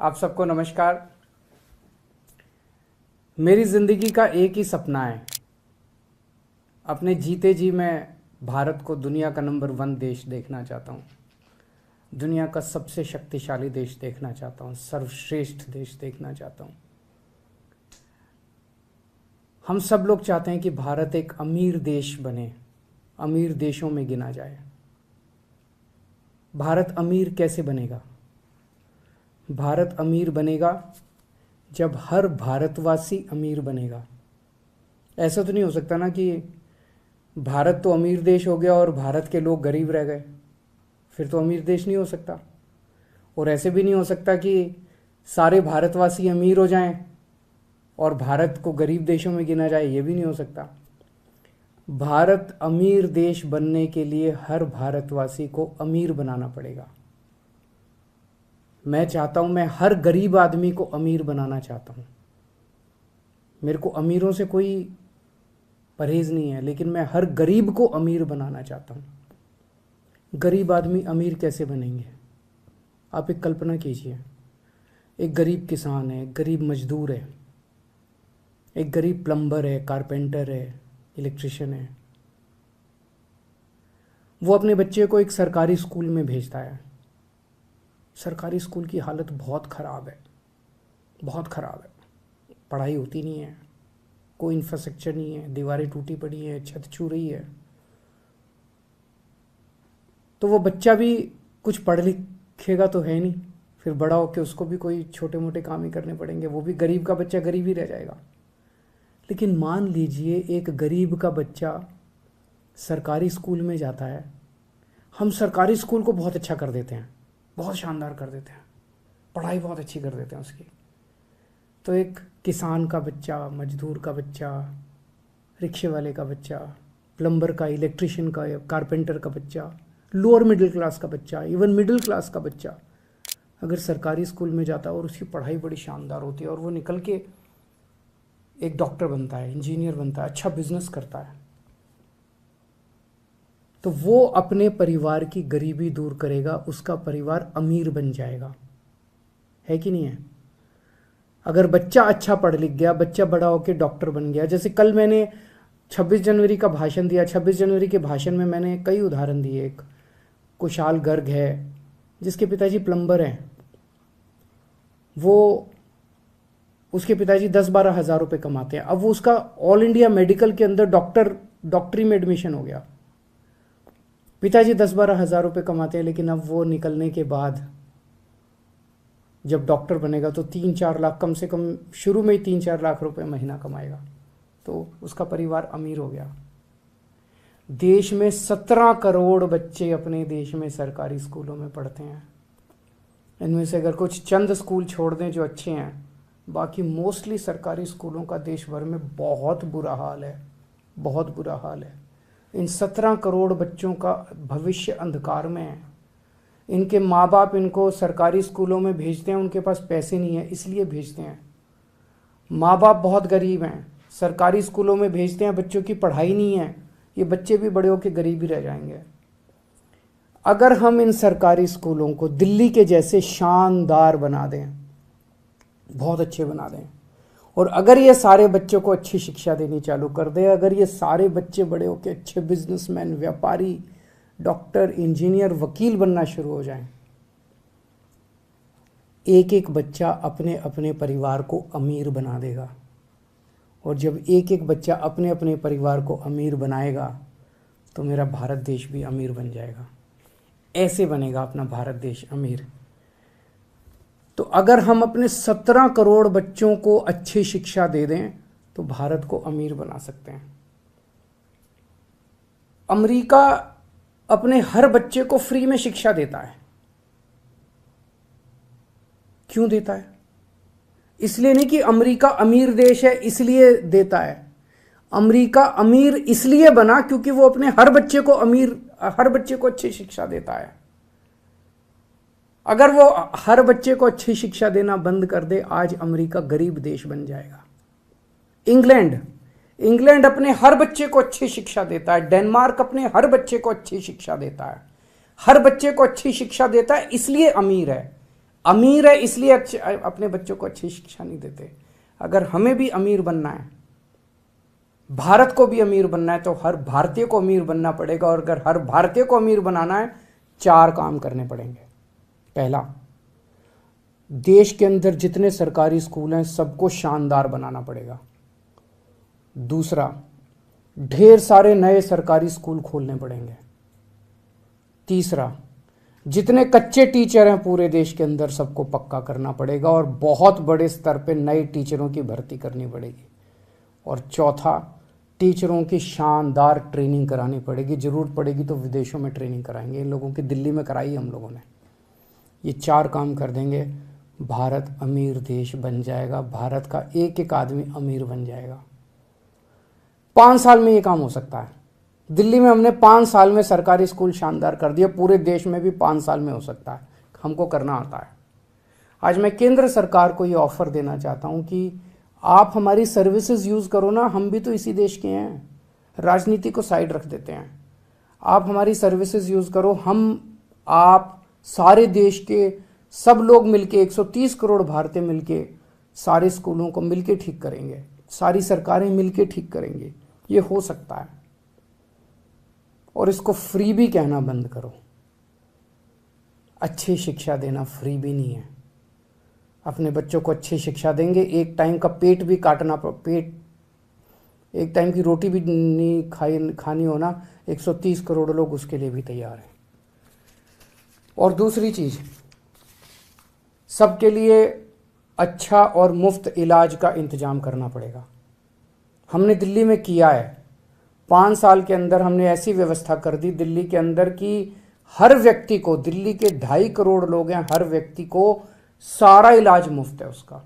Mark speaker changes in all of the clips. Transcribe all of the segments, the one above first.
Speaker 1: आप सबको नमस्कार। मेरी ज़िंदगी का एक ही सपना है, अपने जीते जी मैं भारत को दुनिया का नंबर 1 देश देखना चाहता हूँ। दुनिया का सबसे शक्तिशाली देश देखना चाहता हूँ, सर्वश्रेष्ठ देश देखना चाहता हूँ। हम सब लोग चाहते हैं कि भारत एक अमीर देश बने, अमीर देशों में गिना जाए। भारत अमीर कैसे बनेगा? भारत अमीर बनेगा जब हर भारतवासी अमीर बनेगा। ऐसा तो नहीं हो सकता ना कि भारत तो अमीर देश हो गया और भारत के लोग गरीब रह गए, फिर तो अमीर देश नहीं हो सकता। और ऐसे भी नहीं हो सकता कि सारे भारतवासी अमीर हो जाएं और भारत को गरीब देशों में गिना जाए, ये भी नहीं हो सकता। भारत अमीर देश बनने के लिए हर भारतवासी को अमीर बनाना पड़ेगा। मैं चाहता हूं, मैं हर गरीब आदमी को अमीर बनाना चाहता हूं। मेरे को अमीरों से कोई परहेज नहीं है, लेकिन मैं हर गरीब को अमीर बनाना चाहता हूं। गरीब आदमी अमीर कैसे बनेंगे? आप एक कल्पना कीजिए, एक गरीब किसान है, एक गरीब मजदूर है, एक गरीब प्लम्बर है, कारपेंटर है, इलेक्ट्रिशियन है। वो अपने बच्चे को एक सरकारी स्कूल में भेजता है। सरकारी स्कूल की हालत बहुत ख़राब है, बहुत ख़राब है। पढ़ाई होती नहीं है, कोई इंफ्रास्ट्रक्चर नहीं है, दीवारें टूटी पड़ी हैं, छत छू रही है। तो वो बच्चा भी कुछ पढ़ लिखेगा तो है नहीं, फिर बड़ा होकर उसको भी कोई छोटे मोटे काम ही करने पड़ेंगे। वो भी गरीब का बच्चा गरीब ही रह जाएगा। लेकिन मान लीजिए एक गरीब का बच्चा सरकारी स्कूल में जाता है। हम सरकारी स्कूल को बहुत अच्छा कर देते हैं, बहुत शानदार कर देते हैं, पढ़ाई बहुत अच्छी कर देते हैं उसकी। तो एक किसान का बच्चा, मजदूर का बच्चा, रिक्शे वाले का बच्चा, प्लम्बर का, इलेक्ट्रिशियन का, कारपेंटर का बच्चा, लोअर मिडिल क्लास का बच्चा, इवन मिडिल क्लास का बच्चा अगर सरकारी स्कूल में जाता है और उसकी पढ़ाई बड़ी शानदार होती है और वो निकल के एक डॉक्टर बनता है, इंजीनियर बनता है, अच्छा बिजनेस करता है, तो वो अपने परिवार की गरीबी दूर करेगा, उसका परिवार अमीर बन जाएगा। है कि नहीं है? अगर बच्चा अच्छा पढ़ लिख गया, बच्चा बड़ा होकर डॉक्टर बन गया। जैसे कल मैंने 26 जनवरी का भाषण दिया। 26 जनवरी के भाषण में मैंने कई उदाहरण दिए। एक कुशाल गर्ग है जिसके पिताजी प्लम्बर हैं, वो उसके पिताजी 10-12 हज़ार रुपये कमाते हैं। अब वो उसका ऑल इंडिया मेडिकल के अंदर डॉक्टरी में एडमिशन हो गया। पिताजी 10-12 हज़ार रुपये कमाते हैं, लेकिन अब वो निकलने के बाद जब डॉक्टर बनेगा तो 3-4 लाख, कम से कम शुरू में ही 3-4 लाख रुपए महीना कमाएगा, तो उसका परिवार अमीर हो गया। देश में 17 करोड़ बच्चे अपने देश में सरकारी स्कूलों में पढ़ते हैं। इनमें से अगर कुछ चंद स्कूल छोड़ दें जो अच्छे हैं, बाकी मोस्टली सरकारी स्कूलों का देश भर में बहुत बुरा हाल है, बहुत बुरा हाल है। इन 17 करोड़ बच्चों का भविष्य अंधकार में है। इनके माँ बाप इनको सरकारी स्कूलों में भेजते हैं, उनके पास पैसे नहीं है इसलिए भेजते हैं। माँ बाप बहुत गरीब हैं, सरकारी स्कूलों में भेजते हैं, बच्चों की पढ़ाई नहीं है, ये बच्चे भी बड़े होकर गरीब ही रह जाएंगे। अगर हम इन सरकारी स्कूलों को दिल्ली के जैसे शानदार बना दें, बहुत अच्छे बना दें, और अगर ये सारे बच्चों को अच्छी शिक्षा देनी चालू कर दें, अगर ये सारे बच्चे बड़े होकर अच्छे बिजनेसमैन, व्यापारी, डॉक्टर, इंजीनियर, वकील बनना शुरू हो जाएं, एक एक बच्चा अपने अपने परिवार को अमीर बना देगा। और जब एक एक बच्चा अपने अपने परिवार को अमीर बनाएगा तो मेरा भारत देश भी अमीर बन जाएगा। ऐसे बनेगा अपना भारत देश अमीर। तो अगर हम अपने 17 करोड़ बच्चों को अच्छी शिक्षा दे दें तो भारत को अमीर बना सकते हैं। अमेरिका अपने हर बच्चे को फ्री में शिक्षा देता है। क्यों देता है? इसलिए नहीं कि अमेरिका अमीर देश है इसलिए देता है। अमेरिका अमीर इसलिए बना क्योंकि वो अपने हर बच्चे को अच्छी शिक्षा देता है। अगर वो हर बच्चे को अच्छी शिक्षा देना बंद कर दे, आज अमेरिका गरीब देश बन जाएगा। इंग्लैंड अपने हर बच्चे को अच्छी शिक्षा देता है। डेनमार्क अपने हर बच्चे को अच्छी शिक्षा देता है। हर बच्चे को अच्छी शिक्षा देता है इसलिए अमीर है। अमीर है इसलिए अपने बच्चों को अच्छी शिक्षा नहीं देते। अगर हमें भी अमीर बनना है, भारत को भी अमीर बनना है, तो हर भारतीय को अमीर बनना पड़ेगा। और अगर हर भारतीय को अमीर बनाना है, 4 काम करने पड़ेंगे। पहला, देश के अंदर जितने सरकारी स्कूल हैं सबको शानदार बनाना पड़ेगा। दूसरा, ढेर सारे नए सरकारी स्कूल खोलने पड़ेंगे। तीसरा, जितने कच्चे टीचर हैं पूरे देश के अंदर सबको पक्का करना पड़ेगा और बहुत बड़े स्तर पे नए टीचरों की भर्ती करनी पड़ेगी। और चौथा, टीचरों की शानदार ट्रेनिंग करानी पड़ेगी। ज़रूरत पड़ेगी तो विदेशों में ट्रेनिंग कराएंगे। इन लोगों की दिल्ली में कराई हम लोगों ने। ये 4 काम कर देंगे, भारत अमीर देश बन जाएगा। भारत का एक एक आदमी अमीर बन जाएगा। 5 साल में ये काम हो सकता है। दिल्ली में हमने 5 साल में सरकारी स्कूल शानदार कर दिया, पूरे देश में भी 5 साल में हो सकता है। हमको करना आता है। आज मैं केंद्र सरकार को ये ऑफर देना चाहता हूँ कि आप हमारी सर्विसेज यूज़ करो ना, हम भी तो इसी देश के हैं। राजनीति को साइड रख देते हैं। आप हमारी सर्विसेज यूज़ करो, हम आप सारे देश के सब लोग मिलके 130 करोड़ भारतीय मिलके सारे स्कूलों को मिलके ठीक करेंगे, सारी सरकारें मिलके ठीक करेंगे। ये हो सकता है। और इसको फ्री भी कहना बंद करो। अच्छी शिक्षा देना फ्री भी नहीं है। अपने बच्चों को अच्छी शिक्षा देंगे, एक टाइम का पेट भी काटना, पेट एक टाइम की रोटी भी नहीं खानी होना, 130 करोड़ लोग उसके लिए भी तैयार हैं। और दूसरी चीज़, सबके लिए अच्छा और मुफ्त इलाज का इंतजाम करना पड़ेगा। हमने दिल्ली में किया है। 5 साल के अंदर हमने ऐसी व्यवस्था कर दी दिल्ली के अंदर कि हर व्यक्ति को, दिल्ली के 2.5 करोड़ लोग हैं, हर व्यक्ति को सारा इलाज मुफ्त है उसका।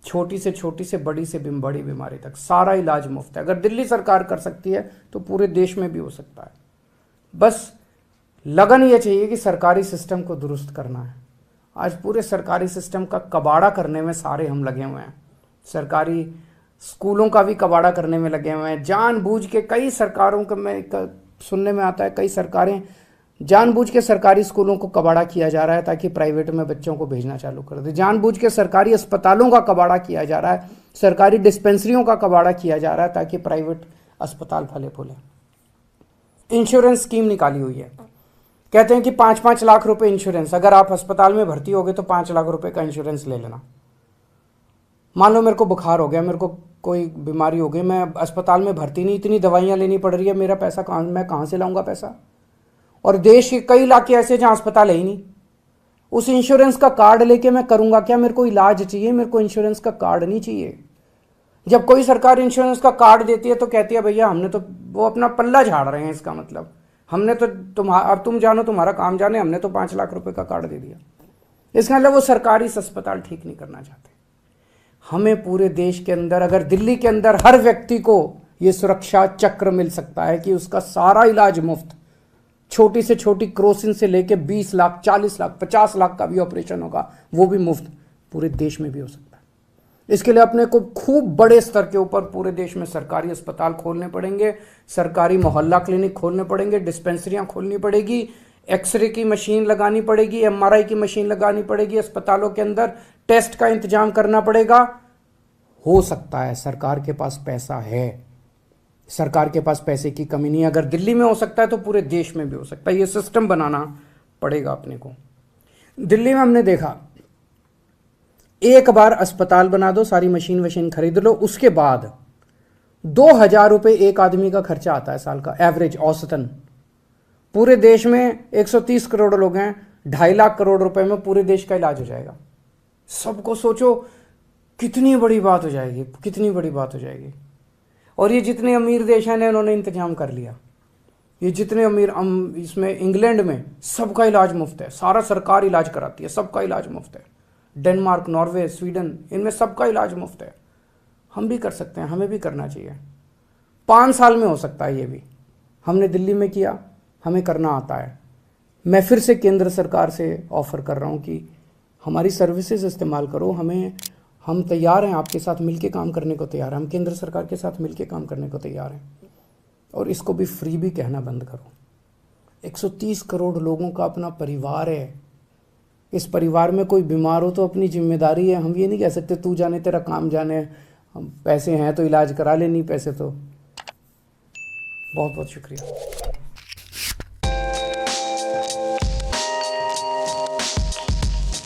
Speaker 1: छोटी से बड़ी से बड़ी बीमारी तक सारा इलाज मुफ्त है। अगर दिल्ली सरकार कर सकती है तो पूरे देश में भी हो सकता है। बस लगन ये चाहिए कि सरकारी सिस्टम को दुरुस्त करना है। आज पूरे सरकारी सिस्टम का कबाड़ा करने में सारे हम लगे हुए हैं। सरकारी स्कूलों का भी कबाड़ा करने में लगे हुए हैं जानबूझ के। कई सरकारों का में सुनने में आता है, कई सरकारें जानबूझ के सरकारी स्कूलों को कबाड़ा किया जा रहा है ताकि प्राइवेट में बच्चों को भेजना चालू कर दे। जानबूझ के सरकारी अस्पतालों का कबाड़ा किया जा रहा है, सरकारी डिस्पेंसरियों का कबाड़ा किया जा रहा है ताकि प्राइवेट अस्पताल फले फूले। इंश्योरेंस स्कीम निकाली हुई है, कहते हैं कि 5-5 लाख रुपए इंश्योरेंस। अगर आप अस्पताल में भर्ती हो गए तो 5 लाख रुपए का इंश्योरेंस ले लेना। मान लो मेरे को बुखार हो गया, मेरे को कोई बीमारी हो गई, मैं अस्पताल में भर्ती नहीं, इतनी दवाइयाँ लेनी पड़ रही है, मेरा पैसा मैं कहाँ से लाऊंगा पैसा? और देश के कई इलाके ऐसे जहाँ अस्पताल है ही नहीं। उस इंश्योरेंस का कार्ड लेके मैं करूँगा क्या? मेरे को इलाज चाहिए, मेरे को इंश्योरेंस का कार्ड नहीं चाहिए। जब कोई सरकार इंश्योरेंस का कार्ड देती है तो कहती है भैया हमने तो, वो अपना पल्ला झाड़ रहे हैं। इसका मतलब हमने तो अब तुम जानो, तुम्हारा काम जाने, हमने तो 5 लाख रुपए का कार्ड दे दिया। इसका मतलब वो सरकारी अस्पताल ठीक नहीं करना चाहते। हमें पूरे देश के अंदर, अगर दिल्ली के अंदर हर व्यक्ति को ये सुरक्षा चक्र मिल सकता है कि उसका सारा इलाज मुफ्त, छोटी से छोटी क्रोसिन से लेके 20 लाख, 40 लाख, 50 लाख का भी ऑपरेशन होगा, वो भी मुफ्त पूरे देश में भी हो सकता है। इसके लिए अपने को खूब बड़े स्तर के ऊपर पूरे देश में सरकारी अस्पताल खोलने पड़ेंगे, सरकारी मोहल्ला क्लिनिक खोलने पड़ेंगे, डिस्पेंसरियां खोलनी पड़ेगी, एक्सरे की मशीन लगानी पड़ेगी, एमआरआई की मशीन लगानी पड़ेगी, अस्पतालों के अंदर टेस्ट का इंतजाम करना पड़ेगा। हो सकता है, सरकार के पास पैसा है, सरकार के पास पैसे की कमी नहीं है। अगर दिल्ली में हो सकता है तो पूरे देश में भी हो सकता है। ये सिस्टम बनाना पड़ेगा अपने को। दिल्ली में हमने देखा, एक बार अस्पताल बना दो, सारी मशीन खरीद लो, उसके बाद 2,000 रुपये एक आदमी का खर्चा आता है साल का, एवरेज, औसतन। पूरे देश में 130 करोड़ लोग हैं, 2.5 लाख करोड़ रुपए में पूरे देश का इलाज हो जाएगा। सबको सोचो कितनी बड़ी बात हो जाएगी, कितनी बड़ी बात हो जाएगी। और ये जितने अमीर देश हैं इन्होंने इंतजाम कर लिया। ये जितने अमीर, इसमें इंग्लैंड में सबका इलाज मुफ्त है, सारा सरकार इलाज कराती है, सबका इलाज मुफ्त है। डेनमार्क, नॉर्वे, स्वीडन, इनमें सबका इलाज मुफ्त है। हम भी कर सकते हैं, हमें भी करना चाहिए। 5 साल में हो सकता है ये भी। हमने दिल्ली में किया, हमें करना आता है। मैं फिर से केंद्र सरकार से ऑफर कर रहा हूँ कि हमारी सर्विसेज इस्तेमाल करो। हम तैयार हैं, आपके साथ मिलके काम करने को तैयार हैं। हम केंद्र सरकार के साथ मिलके काम करने को तैयार हैं। और इसको भी फ्री भी कहना बंद करो। 130 करोड़ लोगों का अपना परिवार है। इस परिवार में कोई बीमार हो तो अपनी जिम्मेदारी है, हम ये नहीं कह सकते तू जाने तेरा काम जाने, हम पैसे हैं तो इलाज करा ले, नहीं पैसे तो। बहुत बहुत शुक्रिया।